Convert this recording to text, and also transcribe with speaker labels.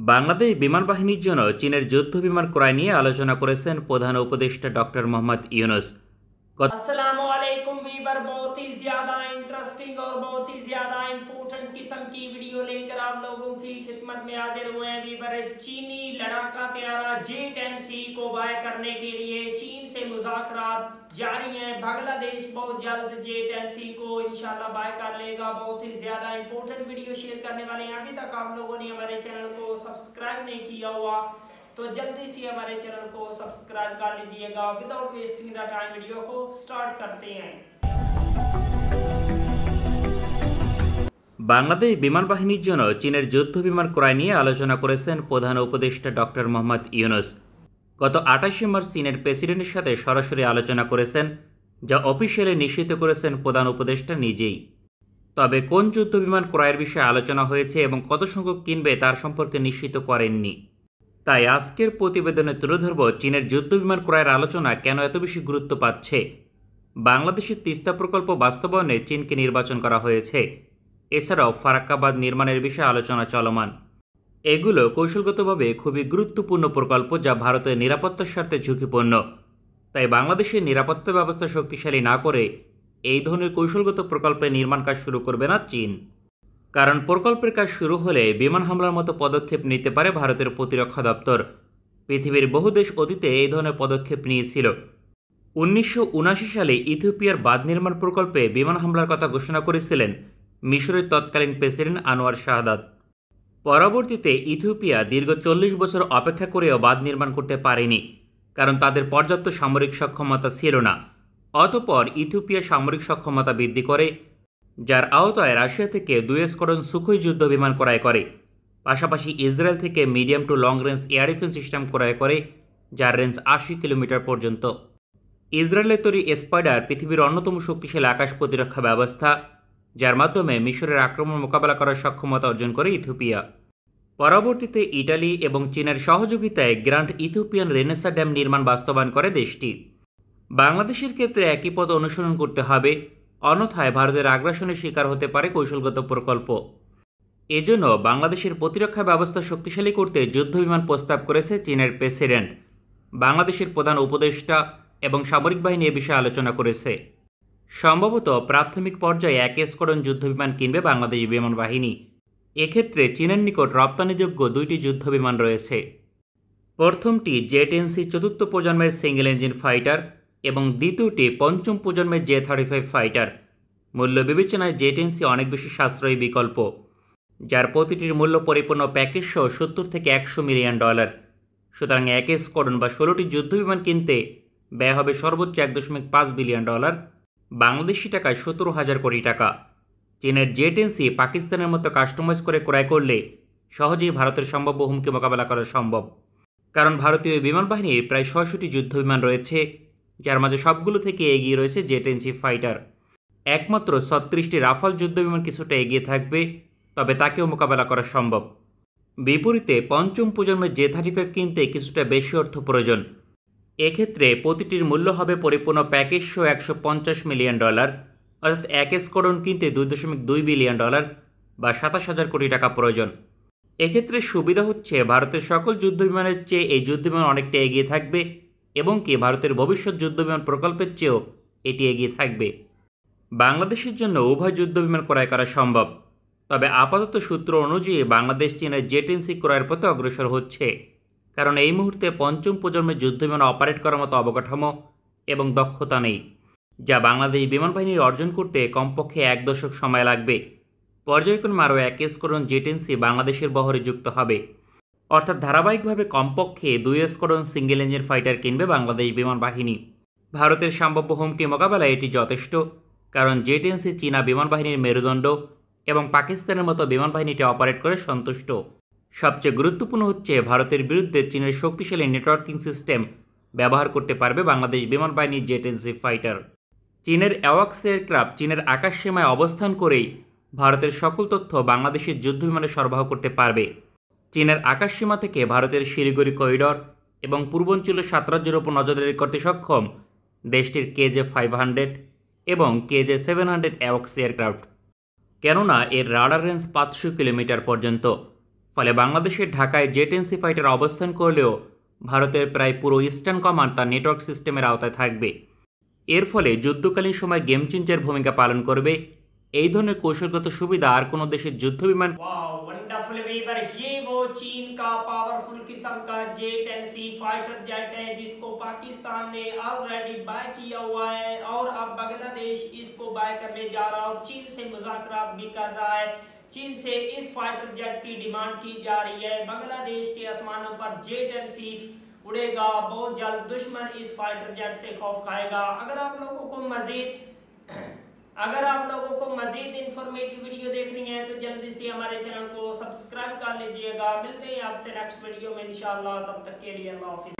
Speaker 1: বাংলাদেশ বিমান বাহিনীর জন্য চীনের যুদ্ধ বিমান ক্রয় নিয়ে আলোচনা করেছেন প্রধান উপদেষ্টা ডক্টর মোহাম্মদ ইউনূস।
Speaker 2: अस्सलामुअलैकुम वीवर, बहुत ही ज़्यादा इंटरेस्टिंग और बहुत ही ज़्यादा इम्पोर्टेंट किस्म की वीडियो लेकर आप लोगों की खिदमत में हाजिर हुए हैं। वीवर, चीनी लड़ाका तैयारा J-10C को बाय करने के लिए चीन से मुज़ाकरात जारी हैं। बांग्लादेश बहुत जल्द J-10C को इंशाल्लाह बाय कर लेगा। बहुत ही ज़्यादा इम्पोर्टेंट वीडियो शेयर करने वाले हैं। अभी तक आप लोगों ने हमारे चैनल को सब्सक्राइब नहीं किया हुआ तो जल्दी से हमारे चैनल को सब्सक्राइब कर लीजिएगा। Without wasting the time video को स्टार्ट करते हैं।
Speaker 1: বাংলাদেশ বিমান বাহিনীর জন্য চীনের যুদ্ধ বিমান ক্রয় নিয়ে আলোচনা করেছেন প্রধান উপদেষ্টা ডক্টর মোহাম্মদ ইউনূস। গত 28 মার্চ চীনের প্রেসিডেন্টের সাথে সরাসরি আলোচনা করেছেন, যা অফিসিয়ালি নিশ্চিত করেছেন প্রধান উপদেষ্টা নিজেই। তবে কোন যুদ্ধ বিমান ক্রয়ের বিষয়ে আলোচনা হয়েছে এবং কত সংখ্যক কিনবে তার সম্পর্কে নিশ্চিত করেননি। তাই আজকের প্রতিবেদনে তুলে ধরব চীনের যুদ্ধ বিমান ক্রয়ের আলোচনা কেন এত বেশি গুরুত্ব পাচ্ছে, বাংলাদেশের তিস্তা প্রকল্প বাস্তবায়নে চীনকে নির্বাচন করা হয়েছে, এছাড়াও ফারাক্কাবাদ নির্মাণের বিষয়ে আলোচনা চলমান। এগুলো কৌশলগতভাবে খুবই গুরুত্বপূর্ণ প্রকল্প যা ভারতের নিরাপত্তার স্বার্থে ঝুঁকিপূর্ণ। তাই বাংলাদেশের নিরাপত্তা ব্যবস্থা শক্তিশালী না করে এই ধরনের কৌশলগত প্রকল্পের নির্মাণ কাজ শুরু করবে না চীন। কারণ প্রকল্পের কাজ শুরু হলে বিমান হামলার মতো পদক্ষেপ নিতে পারে ভারতের প্রতিরক্ষা দপ্তর। পৃথিবীর বহু দেশ অতীতে এই ধরনের পদক্ষেপ নিয়েছিল। 1979 সালে ইথিওপিয়ার বাঁধ নির্মাণ প্রকল্পে বিমান হামলার কথা ঘোষণা করেছিলেন মিশরের তৎকালীন প্রেসিডেন্ট আনোয়ার শাহাদাত। পরবর্তীতে ইথিওপিয়া দীর্ঘ 40 বছর অপেক্ষা করেও বাঁধ নির্মাণ করতে পারেনি, কারণ তাদের পর্যাপ্ত সামরিক সক্ষমতা ছিল না। অতঃপর ইথিওপিয়া সামরিক সক্ষমতা বৃদ্ধি করে, যার আওতায় রাশিয়া থেকে 2 স্কোয়াড্রন সুখোই যুদ্ধ বিমান ক্রয় করে। পাশাপাশি ইসরায়েল থেকে medium to long range air defence system ক্রয় করে, যার রেঞ্জ 80 কিলোমিটার পর্যন্ত। ইসরায়েলের তৈরি স্পাইডার পৃথিবীর অন্যতম শক্তিশালী আকাশ প্রতিরক্ষা ব্যবস্থা, যার মাধ্যমে মিশরের আক্রমণ মোকাবেলা করার সক্ষমতা অর্জন করে ইথিওপিয়া। পরবর্তীতে ইটালি এবং চীনের সহযোগিতায় গ্র্যান্ড ইথিওপিয়ান রেনেসা ড্যাম নির্মাণ বাস্তবায়ন করে দেশটি। বাংলাদেশের ক্ষেত্রে একই পথ অনুসরণ করতে হবে, অন্যথায় ভারতের আগ্রাসনের শিকার হতে পারে কৌশলগত প্রকল্প। এজন্য বাংলাদেশের প্রতিরক্ষা ব্যবস্থা শক্তিশালী করতে যুদ্ধবিমান প্রস্তাব করেছে চীনের প্রেসিডেন্ট। বাংলাদেশের প্রধান উপদেষ্টা এবং সামরিক বাহিনী এ বিষয়ে আলোচনা করেছে। সম্ভবত প্রাথমিক পর্যায়ে 1 স্কোয়াড্রন যুদ্ধবিমান কিনবে বাংলাদেশ বিমান বাহিনী। এক্ষেত্রে চীনের নিকট রপ্তানিযোগ্য 2টি যুদ্ধবিমান রয়েছে। প্রথমটি J-10C চতুর্থ প্রজন্মের সিঙ্গেল ইঞ্জিন ফাইটার এবং দ্বিতীয়টি পঞ্চম প্রজন্মের J-35 ফাইটার। মূল্য বিবেচনায় J-10C অনেক বেশি সাশ্রয়ী বিকল্প, যার প্রতিটির মূল্য পরিপূর্ণ প্যাকেজ সহ $70 থেকে $100 মিলিয়ন। সুতরাং 1 স্কোয়াড্রন বা 16টি যুদ্ধবিমান কিনতে ব্যয় হবে সর্বোচ্চ $1.5 বিলিয়ন, বাংলাদেশি টাকায় 17,000 কোটি টাকা। চীনের J-10C পাকিস্তানের মতো কাস্টমাইজ করে ক্রয় করলে সহজেই ভারতের সম্ভাব্য হুমকি মোকাবেলা করা সম্ভব, কারণ ভারতীয় বিমান বাহিনীর প্রায় 600টি যুদ্ধবিমান রয়েছে, যার মাঝে সবগুলো থেকে এগিয়ে রয়েছে J-10C ফাইটার। একমাত্র 36টি রাফাল যুদ্ধবিমান কিছুটা এগিয়ে থাকবে, তবে তাকেও মোকাবেলা করা সম্ভব। বিপরীতে পঞ্চম প্রজন্মের J-35 কিনতে কিছুটা বেশি অর্থ প্রয়োজন। এক্ষেত্রে প্রতিটির মূল্য হবে পরিপূর্ণ প্যাকেজ সহ $150 মিলিয়ন, অর্থাৎ 1 স্কোয়াড্রন কিনতে $2.2 বিলিয়ন বা 27,000 কোটি টাকা প্রয়োজন। এক্ষেত্রে সুবিধা হচ্ছে ভারতের সকল যুদ্ধবিমানের চেয়ে এই যুদ্ধবিমান অনেকটা এগিয়ে থাকবে এবং কি ভারতের ভবিষ্যৎ যুদ্ধবিমান প্রকল্পের চেয়েও এটি এগিয়ে থাকবে। বাংলাদেশের জন্য উভয় যুদ্ধবিমান ক্রয় করা সম্ভব, তবে আপাতত সূত্র অনুযায়ী বাংলাদেশ চীনের J-10C ক্রয়ের পথে অগ্রসর হচ্ছে, কারণ এই মুহূর্তে পঞ্চম প্রজন্মের যুদ্ধবিমান অপারেট করার মতো অবকাঠামো এবং দক্ষতা নেই, যা বাংলাদেশ বিমান বাহিনীর অর্জন করতে কমপক্ষে 1 দশক সময় লাগবে। পর্যায়ক্রমে আরও 1 স্কোয়াড্রন J-10C বাংলাদেশের বহরে যুক্ত হবে, অর্থাৎ ধারাবাহিকভাবে কমপক্ষে 2 স্কোয়াড্রন সিঙ্গেল ইঞ্জিন ফাইটার কিনবে বাংলাদেশ বিমান বাহিনী। ভারতের সম্ভাব্য হুমকি মোকাবেলায় এটি যথেষ্ট, কারণ J-10C চীনা বিমান বাহিনীর মেরুদণ্ড এবং পাকিস্তানের মতো বিমান বাহিনীটি অপারেট করে সন্তুষ্ট। সবচেয়ে গুরুত্বপূর্ণ হচ্ছে ভারতের বিরুদ্ধে চীনের শক্তিশালী নেটওয়ার্কিং সিস্টেম ব্যবহার করতে পারবে বাংলাদেশ বিমান বাহিনীর J-10C ফাইটার। চীনের অ্যাওয়াক্স এয়ারক্রাফট চীনের আকাশসীমায় অবস্থান করেই ভারতের সকল তথ্য বাংলাদেশের যুদ্ধবিমানে সরবরাহ করতে পারবে। চীনের আকাশসীমা থেকে ভারতের শিলিগুড়ি করিডর এবং পূর্বাঞ্চলের 7 রাজ্যের ওপর নজরদারি করতে সক্ষম দেশটির KJ-500 এবং KJ-700 অ্যাওয়াক্স এয়ারক্রাফট, কেননা এর রাডার রেঞ্জ 500 কিলোমিটার পর্যন্ত। ফলে বাংলাদেশের ঢাকায় জেট-এনসি ফাইটার অবস্থান করলেও ভারতের প্রায় পুরো ইস্টার্ন কমান্ড তার নেটওয়ার্ক সিস্টেমের আওতায় থাকবে। এর ফলে যুদ্ধকালীন সময় গেম চেঞ্জার ভূমিকা পালন করবে। এই ধরনের কৌশলগত সুবিধা আর কোনো দেশের যুদ্ধবিমান
Speaker 2: वंडरफुल वीवर, ये वो चीन का पावरफुल किस्म का जेट-एनसी फाइटर जेट है जिसको पाकिस्तान ने ऑलरेडी बाय किया हुआ है और अब बांग्लादेश इसको बाय करने जा रहा है और चीन से मुज़ाकरात भी कर रहा है। चीन से इस फाइटर जेट की डिमांड की जा रही है। बांग्लादेश के आसमानों पर जेट-एनसी उड़ेगा। बहुत जल्द दुश्मन इस फाइटर जेट से खौफ खाएगा। अगर आप लोगों को मजीद इंफॉर्मेटिव वीडियो देखनी है तो जल्दी से हमारे चैनल को सब्सक्राइब कर लीजिएगा। मिलते हैं आपसे नेक्स्ट वीडियो में इंशाअल्लाह। तब तक के लिए अल्लाह हाफिज़।